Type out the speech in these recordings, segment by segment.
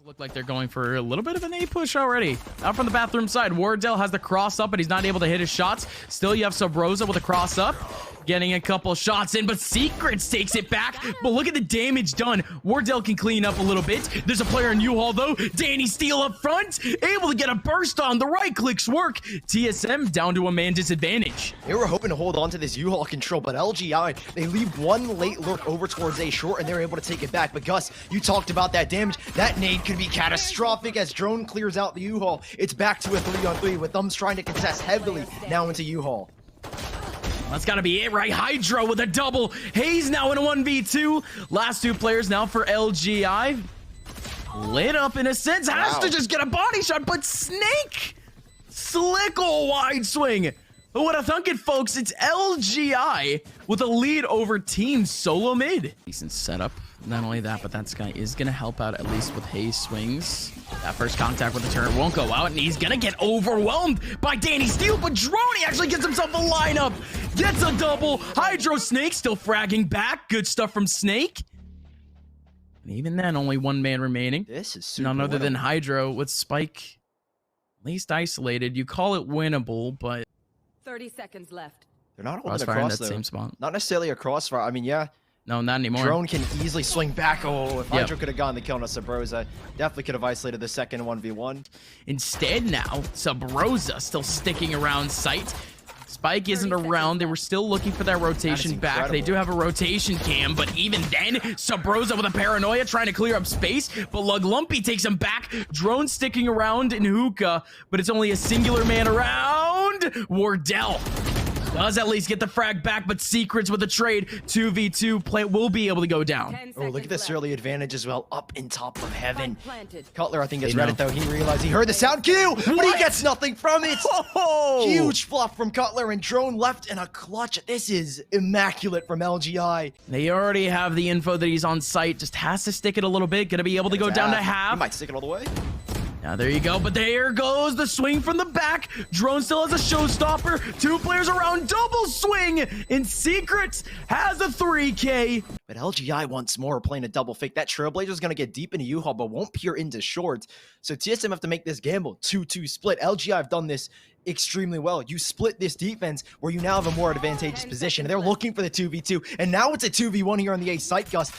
Look like they're going for a little bit of an A push already. Out from the bathroom side, Wardell has the cross up, but he's not able to hit his shots. Still, you have Subroza with a cross up, getting a couple shots in, but Secrets takes it back. But look at the damage done. Wardell can clean up a little bit. There's a player in U-Haul, though. Danny Steele up front, able to get a burst on. The right clicks work. TSM down to a man disadvantage. They were hoping to hold on to this U-Haul control, but LGI, they leave one late lurk over towards A short, and they're able to take it back. But Gus, you talked about that damage. That nade could be catastrophic as Drone clears out the U-Haul. It's back to a 3-on-3 with Thumbs trying to contest heavily now into U-Haul. That's gotta be it, right? Hydro with a double. Hazed now in a 1v2. Last two players now for LGI. Lit up in a sense. Has to just get a body shot, but Snake! Slick ol' wide swing. Who would have thunk it, folks? It's LGI with a lead over Team Solo Mid. Decent setup. Not only that, but that guy is going to help out at least with Hayes swings. That first contact with the turret won't go out, and he's going to get overwhelmed by Danny Steele, but Droney actually gets himself a lineup. Gets a double. Hydro Snake still fragging back. Good stuff from Snake. And even then, only one man remaining. This is super none other winnable. than Hydro with Spike. At least isolated. You call it winnable, but 30 seconds left. They're not holding crossfire in across that though. same spot. Not necessarily a crossfire. I mean, yeah. No, not anymore. Drone can easily swing back. Oh, if Hydro could have gotten the kill on a Subroza, definitely could have isolated the second 1v1. Instead now, Subroza still sticking around sight. Spike isn't around. They were still looking for that rotation back. They do have a rotation cam, but even then, Subroza with a paranoia trying to clear up space, but Lug Lumpy takes him back. Drone sticking around in Hookah, but it's only a singular man around. Wardell does at least get the frag back, but Secrets with a trade. 2v2 play will be able to go down. Oh, look at this early advantage as well. Up in top of heaven. Planted. Cutler, I think, has read it, though. He realized he heard the sound cue, but he gets nothing from it. Oh! Huge fluff from Cutler, and Drone left in a clutch. This is immaculate from LGI. They already have the info that he's on site. Just has to stick it a little bit. Gonna be able to go down to half. He might stick it all the way. Now there you go, but there goes the swing from the back. Drone still has a showstopper. Two players around, double swing. In Secrets has a 3K. But LGI once more playing a double fake. That Trailblazer's going to get deep into U-Haul, but won't peer into short. So TSM have to make this gamble. 2-2 split. LGI have done this extremely well. You split this defense where you now have a more advantageous position. They're looking for the 2v2, and now it's a 2v1 here on the A site, Gus.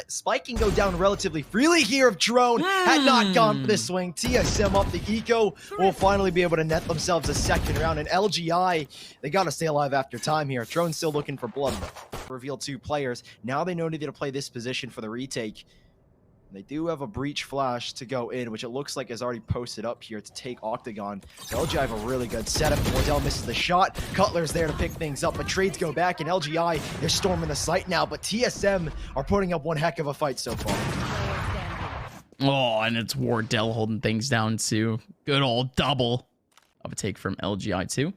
Spike can go down relatively freely here if Drone had not gone for this swing. TSM up the Hiko will finally be able to net themselves a second round, and LGI, they got to stay alive after time here. Drone's still looking for blood. Reveal two players. Now they know they need to play this position for the retake. They do have a breach flash to go in, which it looks like is already posted up here to take Octagon. So LGI have a really good setup. Wardell misses the shot. Cutler's there to pick things up, but trades go back, and LGI, they're storming the site now. But TSM are putting up one heck of a fight so far. Oh, and it's Wardell holding things down too. Good old double of a take from LGI too.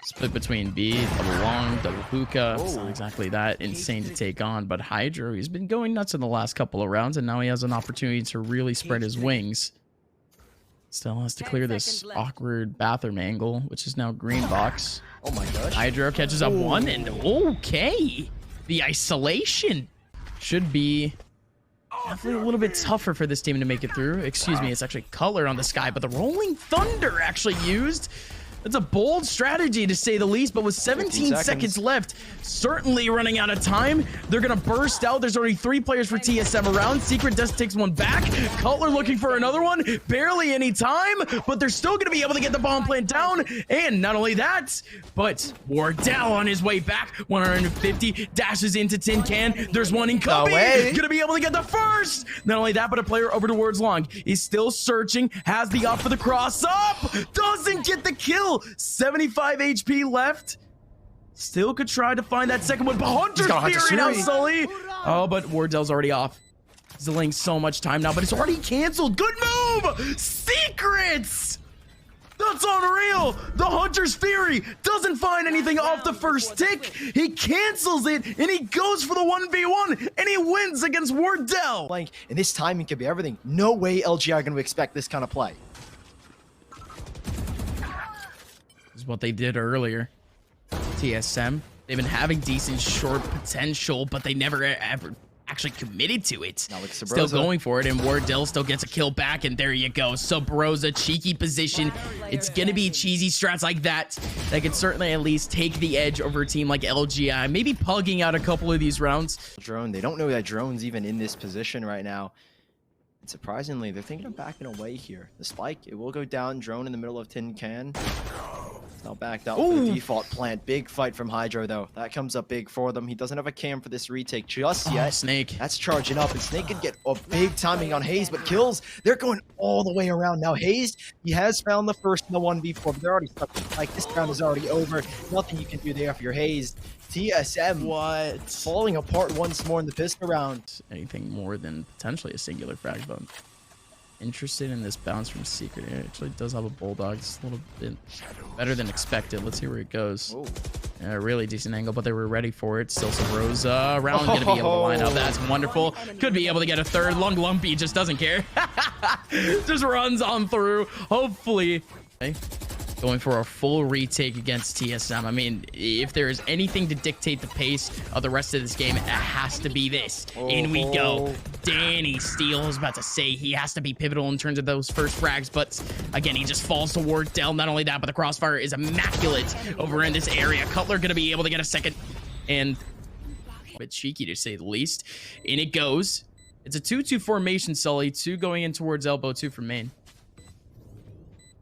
Split between B, double long, double hookah. It's not exactly that insane to take on, but Hydro, he's been going nuts in the last couple of rounds, and now he has an opportunity to really spread his wings. Still has to clear this awkward bathroom angle, which is now green box. Oh my gosh. Hydro catches up one, and okay. The isolation should be definitely a little bit tougher for this team to make it through. Excuse me, it's actually Cutler on the sky, but the Rolling Thunder actually used. That's a bold strategy, to say the least, but with 17 seconds left, certainly running out of time. They're going to burst out. There's already 3 players for TSM around. Secret just takes one back. Cutler looking for another one. Barely any time, but they're still going to be able to get the bomb plant down. And not only that, but Wardell on his way back. 150, dashes into Tin Can. There's one incoming. Going to be able to get the first. Not only that, but a player over towards long. He's still searching. Has the up for the cross up. Doesn't get the kill. 75 HP left. Still could try to find that second one, but Hunter's fearing out Sully. Oh, but Wardell's already off. He's delaying so much time now, but it's already canceled. Good move! Secrets! That's unreal! The Hunter's Fury doesn't find anything off the first tick. He cancels it, and he goes for the 1v1, and he wins against Wardell. And this timing could be everything. No way LGI are going to expect this kind of play. Is what they did earlier. TSM, they've been having decent short potential, but they never ever actually committed to it. Now it's Still Subroza. going for it, and Wardell still gets a kill back, and there you go. Subroza, cheeky position. It's gonna be cheesy strats like that that could certainly at least take the edge over a team like LGI. Maybe pugging out a couple of these rounds. Drone, they don't know that Drone's even in this position right now. And surprisingly, they're thinking of backing away here. The spike, it will go down. Drone in the middle of tin can. Now backed out for the default plant. Big fight from Hydro, though. That comes up big for them. He doesn't have a cam for this retake just yet. Snake. That's charging up, and Snake could get a big timing on hazed, but kills. They're going all the way around. Now, hazed, he has found the first in the 1v4, but they're already stuck. Like, this round is already over. Nothing you can do there if you're hazed. TSM, What? falling apart once more in the pistol round. Anything more than potentially a singular frag bump. Interested in this bounce from Secret. It actually does have a Bulldog. It's a little bit better than expected. Let's see where it goes. Oh. Yeah, really decent angle, but they were ready for it. Still Subroza around, gonna be able to line up. That's wonderful. Could be able to get a third. Lumpy just doesn't care. Just runs on through. Hopefully. Okay. Going for a full retake against TSM. I mean, if there is anything to dictate the pace of the rest of this game, it has to be this. In we go. Danny Steele, I was about to say he has to be pivotal in terms of those first frags, but again, he just falls to Wardell. Not only that, but the crossfire is immaculate over in this area. Cutler gonna be able to get a second, and a bit cheeky to say the least. In it goes. It's a 2-2 formation, Sully. 2 going in towards elbow, 2 from main.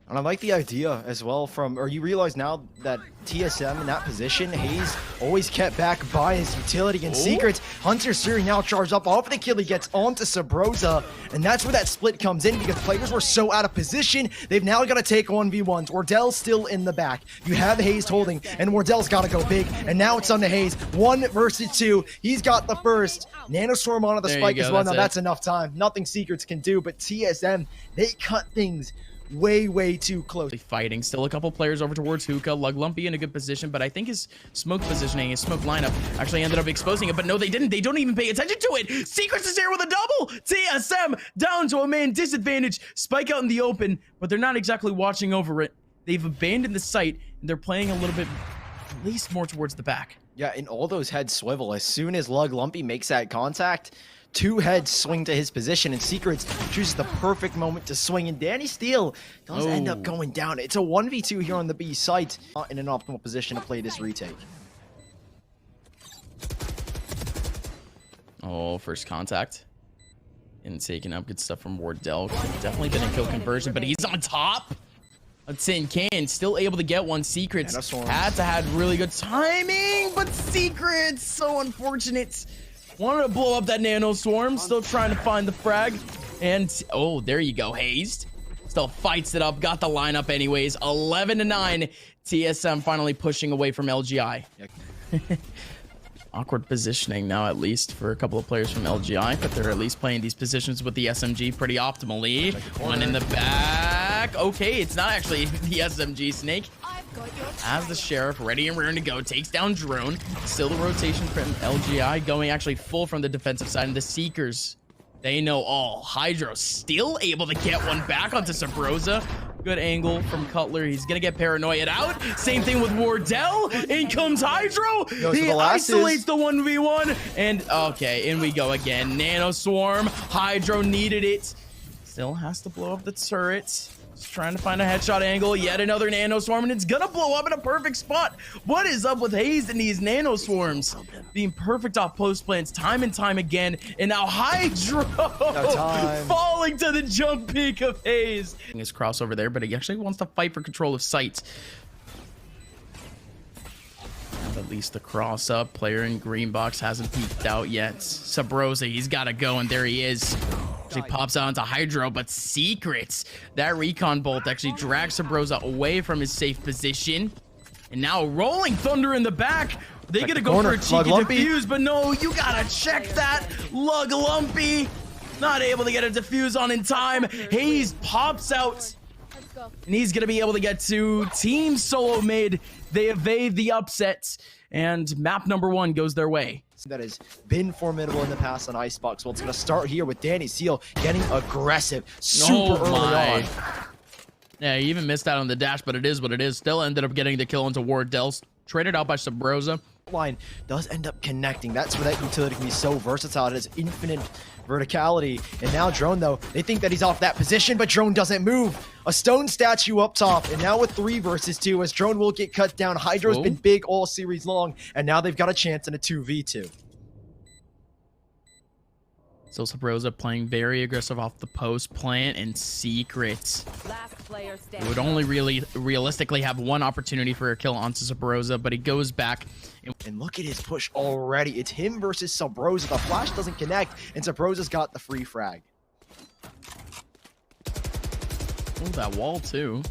And I like the idea as well from, or you realize now that TSM in that position, hazed always kept back by his utility and secrets. Hunter Suri now charged up off the kill. He gets onto Subroza, and that's where that split comes in because players were so out of position. They've now got to take 1v1s. Wardell's still in the back. You have hazed holding, and Wardell's got to go big. And now it's on to hazed. 1 versus 2. He's got the first. Nanoswarm onto the spike as well. Now that's enough time. Nothing secrets can do, but TSM, they cut things way too close. Fighting still a couple players over towards Hiko. Lumpy in a good position, but I think his smoke positioning, his smoke lineup actually ended up exposing it, but no, they didn't. They don't even pay attention to it. Secrets is here with a double. TSM down to a man disadvantage. Spike out in the open, but they're not exactly watching over it. They've abandoned the site, and they're playing a little bit, at least more towards the back. Yeah, and all those heads swivel. As soon as Lumpy makes that contact, 2 heads swing to his position, and Secrets chooses the perfect moment to swing, and Danny Steele does end up going down. It's a 1v2 here on the B site. Not in an optimal position to play this retake. Oh, first contact. And taking up good stuff from Wardell. Definitely been a kill conversion, but he's on top. A tin can, still able to get one. Secrets had really good timing, but Secrets, so unfortunate. Wanted to blow up that nano swarm, still trying to find the frag. And oh, there you go, hazed. Still fights it up, got the lineup anyways. 11-9. TSM finally pushing away from LGI. Awkward positioning now, at least for a couple of players from LGI, but they're at least playing these positions with the SMG pretty optimally. One in the back. Okay, it's not actually the SMG. Snake as the sheriff, ready and raring to go, takes down Drone. Still the rotation from LGI going actually full from the defensive side, and the Seekers, they know all. Hydro still able to get one back onto Subroza. Good angle from Cutler. He's gonna get paranoid out. Same thing with Wardell. In comes Hydro. He isolates the 1v1. And okay, in we go again. Nano Swarm. Hydro needed it. Still has to blow up the turret. Just trying to find a headshot angle. Yet another nano swarm, and it's gonna blow up in a perfect spot. What is up with hazed and these nano swarms? Being perfect off post plants time and time again. And now Hydro falling to the jump peak of hazed. His crossover there, but he actually wants to fight for control of sight. At least the cross up. Player in green box hasn't peeked out yet. Subroza, he's got to go, and there he is. Actually pops out onto Hydro, but Secrets. That recon bolt actually drags Subroza away from his safe position. And now Rolling Thunder in the back. They gonna go for a cheeky defuse, but no, you gotta check that. Lumpy not able to get a defuse on in time. hazed pops out. And he's going to be able to get to Team Solo Mid. They evade the upsets, and map number 1 goes their way. That has been formidable in the past on Icebox. Well, it's going to start here with Danny Steele getting aggressive super early on. Yeah, he even missed out on the dash, but it is what it is. Still ended up getting the kill into Wardell. Traded out by Subroza. line does end up connecting. That's where that utility can be so versatile. It has infinite verticality. And now Drone, though, they think that he's off that position, but Drone doesn't move. A stone statue up top, and now with 3 versus 2, as Drone will get cut down. Hydro's been big all series long, and now they've got a chance in a 2v2. So Subroza playing very aggressive off the post, plant and secrets. He would only really realistically have one opportunity for a kill onto Subroza, but he goes back. And look at his push already. It's him versus Subroza. The flash doesn't connect, and Subroza's got the free frag. Oh, that wall too.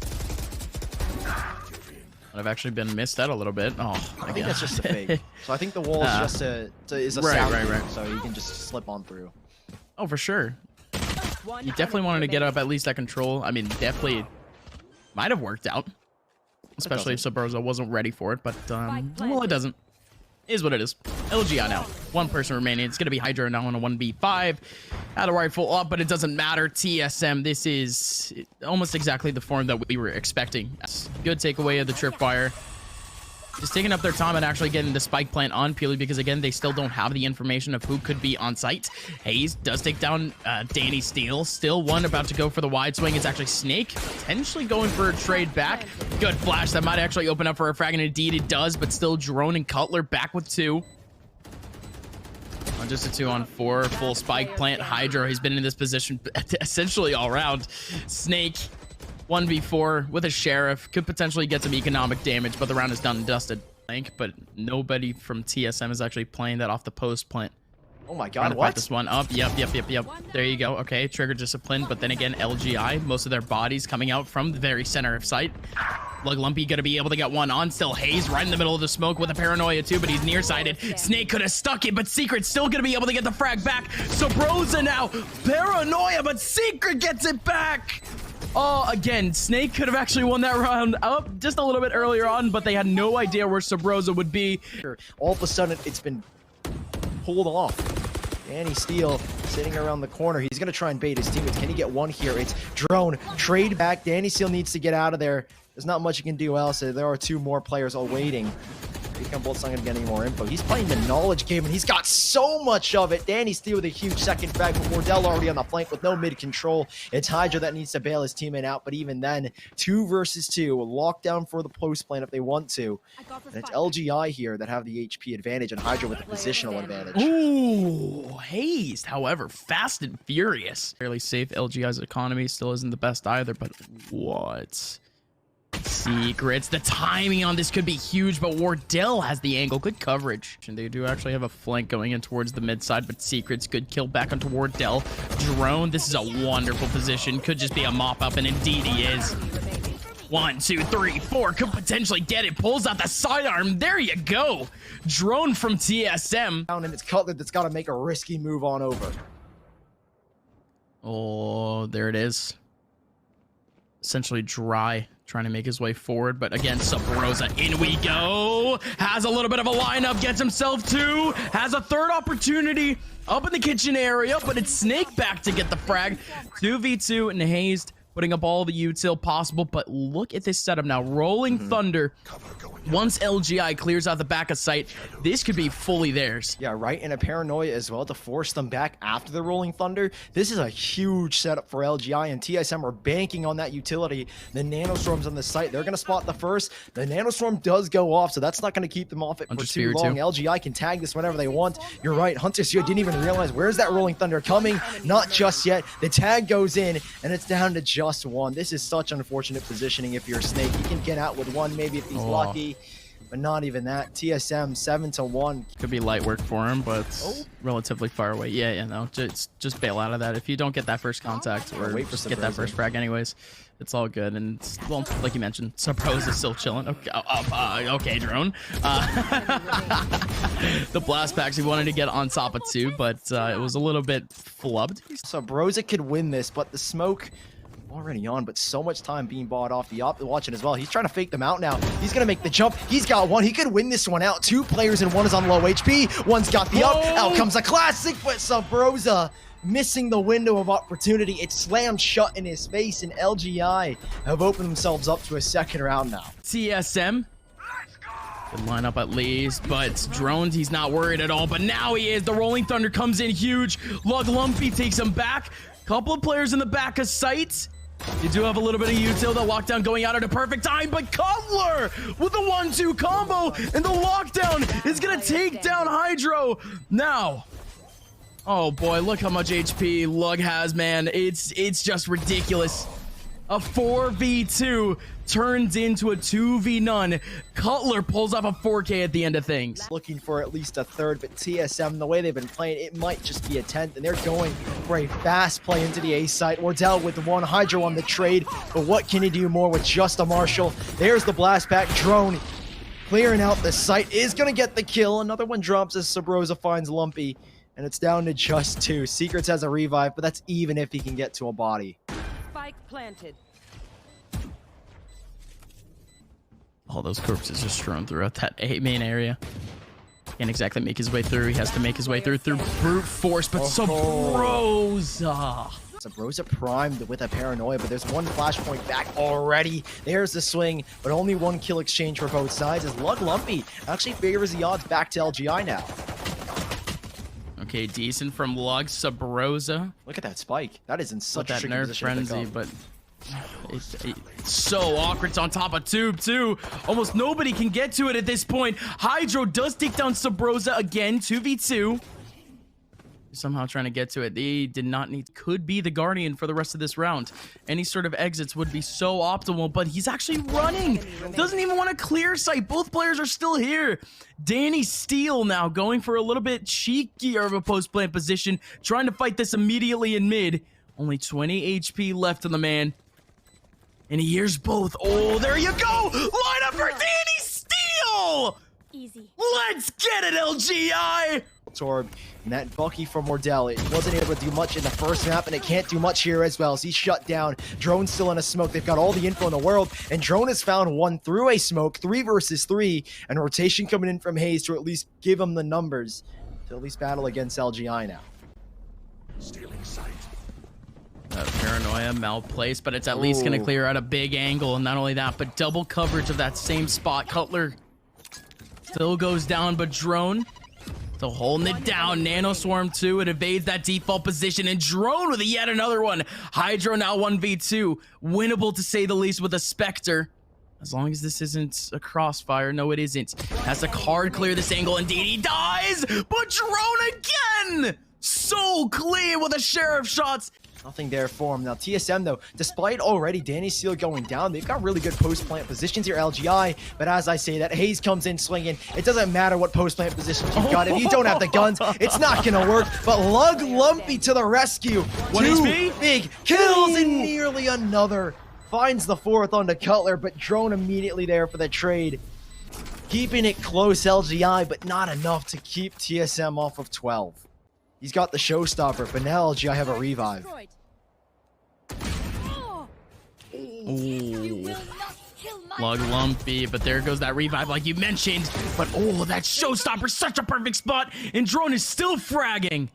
I've actually been missed out a little bit. Oh, I think that's just a fake. So I think the wall is just a sound, so you can just slip on through. Oh, for sure. You definitely wanted to get up at least at control. I mean, definitely might have worked out, especially if Subroza wasn't ready for it. But well, it doesn't. Is what it is. LGI now. 1 person remaining. It's gonna be Hydra now on a 1v5. Had a rifle up, but it doesn't matter. TSM. This is almost exactly the form that we were expecting. Good takeaway of the tripwire. Just taking up their time and actually getting the spike plant on purely because, again, they still don't have the information of who could be on site. Hazed does take down Danny Steele. Still one about to go for the wide swing. It's actually Snake potentially going for a trade back. Good flash. That might actually open up for a frag, and indeed it does, but still Drone and Cutler back with 2. Just a 2-on-4. Full spike plant. Hydro, he's been in this position essentially all round. Snake 1v4 with a sheriff, could potentially get some economic damage, but the round is done and dusted. But nobody from TSM is actually playing that off the post plant. Oh my god, what? This one up. Yep. There you go. Okay, trigger discipline, but then again, LGI, most of their bodies coming out from the very center of sight. Lug Lumpy gonna be able to get one on. Still Haze right in the middle of the smoke with a paranoia too, but he's nearsighted. Snake could have stuck it, but Secret's still gonna be able to get the frag back. Subroza now, paranoia, but Secret gets it back. Oh, again, Snake could have actually won that round up just a little bit earlier on, but they had no idea where Subroza would be. All of a sudden, it's been pulled off. Danny Steele sitting around the corner. He's going to try and bait his teammates. Can he get one here? It's Drone. Trade back. Danny Steele needs to get out of there. There's not much he can do else. There are 2 more players all waiting. Bolt's not going to get any more info. He's playing the knowledge game, and he's got so much of it. Danny Steele with a huge second frag, but Wardell already on the flank with no mid control. It's Hydra that needs to bail his teammate out, but even then, 2 versus 2. Lockdown for the post plan if they want to. And it's LGI here that have the HP advantage, and Hydra with the positional advantage. Ooh, Hazed, however, fast and furious. Fairly safe. LGI's economy still isn't the best either, but what? Secrets. The timing on this could be huge, but Wardell has the angle. Good coverage. And they do actually have a flank going in towards the mid side, but Secrets, good kill back onto Wardell. Drone, this is a wonderful position. Could just be a mop up, and indeed he is. 1, 2, 3, 4. Could potentially get it. Pulls out the sidearm. There you go. Drone from TSM. And it's Cutler that's got to make a risky move on over. Oh, there it is. Essentially dry, trying to make his way forward, but again, Subroza, in we go. Has a little bit of a lineup, gets himself 2, has a 3rd opportunity up in the kitchen area, but it's Snake back to get the frag. 2v2 and Hazed putting up all the util possible, but look at this setup now. Rolling Thunder. Once LGI clears out the back of sight, this could be fully theirs. Yeah, right, and a paranoia as well to force them back after the Rolling Thunder. This is a huge setup for LGI, and TSM are banking on that utility. The Nanostorm's on the site. They're going to spot the first. The Nanostorm does go off, so that's not going to keep them off it for too long. LGI can tag this whenever they want. You're right, Hunter Sphere didn't even realize, where's that Rolling Thunder coming? Not just yet. The tag goes in, and it's down to just 1. This is such unfortunate positioning if you're Snake. He can get out with 1, maybe if he's lucky. But not even that. TSM 7-1. Could be light work for him, but relatively far away. Yeah, no, just bail out of that. If you don't get that first contact, or wait for just get that first frag anyways, it's all good. And well, like you mentioned, Subroza is still chilling. Okay, okay, Drone. The blast packs, he wanted to get on top of 2, but it was a little bit flubbed. Subroza could win this, but the smoke already on, but so much time being bought off. The op watching as well. He's trying to fake them out now. He's gonna make the jump. He's got 1. He could win this one out. 2 players and 1 is on low HP. 1's got the up. Out comes a classic, but Subroza missing the window of opportunity. It slammed shut in his face, and LGI have opened themselves up to a 2nd round now. TSM Good lineup at least, but drones, he's not worried at all. But now he is. The Rolling Thunder comes in huge. Lug Lumpy takes him back. Couple of players in the back of sight. You do have a little bit of util. The lockdown going out at a perfect time, but Cutler with the 1-2 combo, and the lockdown is going to take down Hydro. Now, oh boy, look how much HP Lug has, man. It's just ridiculous. A 4v2 turns into a 2v none. Cutler pulls off a 4K at the end of things. Looking for at least a third, but TSM, the way they've been playing, it might just be a 10th, and they're going for a fast play into the A site. Wardell with the one, Hydro on the trade, but what can he do more with just a Marshall? There's the blast back drone. Clearing out the site is going to get the kill. Another one drops as Subroza finds Lumpy, and it's down to just 2. Secrets has a revive, but that's even if he can get to a body. Spike planted. All those corpses are strewn throughout that A main area. Can't exactly make his way through. He has to make his way through brute force, but Subroza. Subroza primed with a paranoia, but there's one flashpoint back already. There's the swing, but only one kill exchange for both sides as Lug Lumpy actually favors the odds back to LGI now. Okay, decent from Lug. Subroza. Look at that spike. That is in such a that tricky nerf position frenzy, to but it's so awkward. It's on top of tube too. Almost nobody can get to it at this point. Hydro does take down Subroza again, 2v2. Somehow trying to get to it. They did not need, could be the Guardian for the rest of this round. Any sort of exits would be so optimal, but he's actually running. Doesn't even want to clear sight. Both players are still here. Danny Steele now going for a little bit cheekier of a post plant position, trying to fight this immediately in mid. Only 20 HP left on the man. And he hears both. Oh, there you go. Line up for Danny Steele. Easy. Let's get it, LGI. Torb, and that Bucky from Wardell, it wasn't able to do much in the first map, and it can't do much here as well, as he's shut down. Drone's still in a smoke. They've got all the info in the world, and Drone has found one through a smoke, 3 versus 3, and rotation coming in from Hazed to at least give him the numbers to at least battle against LGI now. Stealing sight. Paranoia, malplaced, but it's at least going to clear out a big angle, and not only that, but double coverage of that same spot. Cutler still goes down, but Drone still holding it down. Nano Swarm 2, it evades that default position, and Drone with yet another one. Hydro now 1v2. Winnable to say the least with a Spectre. As long as this isn't a crossfire. No, it isn't. Has to card clear this angle. Indeed, he dies, but Drone again! So clean with a share of shots. Nothing there for him. Now, TSM, though, despite already Danny Steele going down, they've got really good post-plant positions here, LGI. But as I say that, Hayes comes in swinging. It doesn't matter what post-plant positions you've got. If you don't have the guns, it's not going to work. But Lug Lumpy to the rescue. 2 big kills and nearly another. Finds the 4th onto Cutler, but Drone immediately there for the trade. Keeping it close, LGI, but not enough to keep TSM off of 12. He's got the showstopper, but now LGI have a revive. Ooh. Lug Lumpy, but there goes that revive like you mentioned. But oh, that showstopper, such a perfect spot, and Drone is still fragging.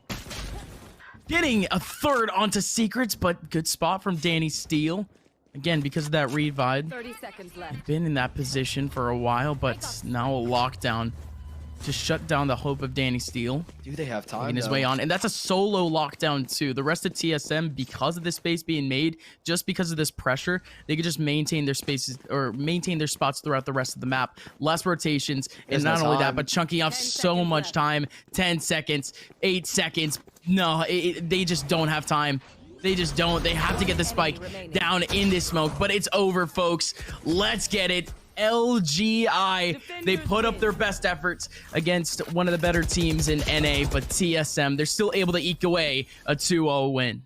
Getting a 3rd onto Secrets, but good spot from Danny Steele. Again, because of that revive. 30 seconds left. Been in that position for a while, but now a lockdown to shut down the hope of Danny Steele. Do they have time? Making his way on, and that's a solo lockdown too. The rest of TSM, because of this space being made, just because of this pressure, they could just maintain their spaces or maintain their spots throughout the rest of the map. Less rotations, and not only that, but chunking off so much time. 10 seconds, 8 seconds. No, they just don't have time. They just don't. They have to get the spike down in this smoke, but it's over, folks. Let's get it. LGI, they put up their best efforts against one of the better teams in NA, but TSM, they're still able to eke away a 2-0 win.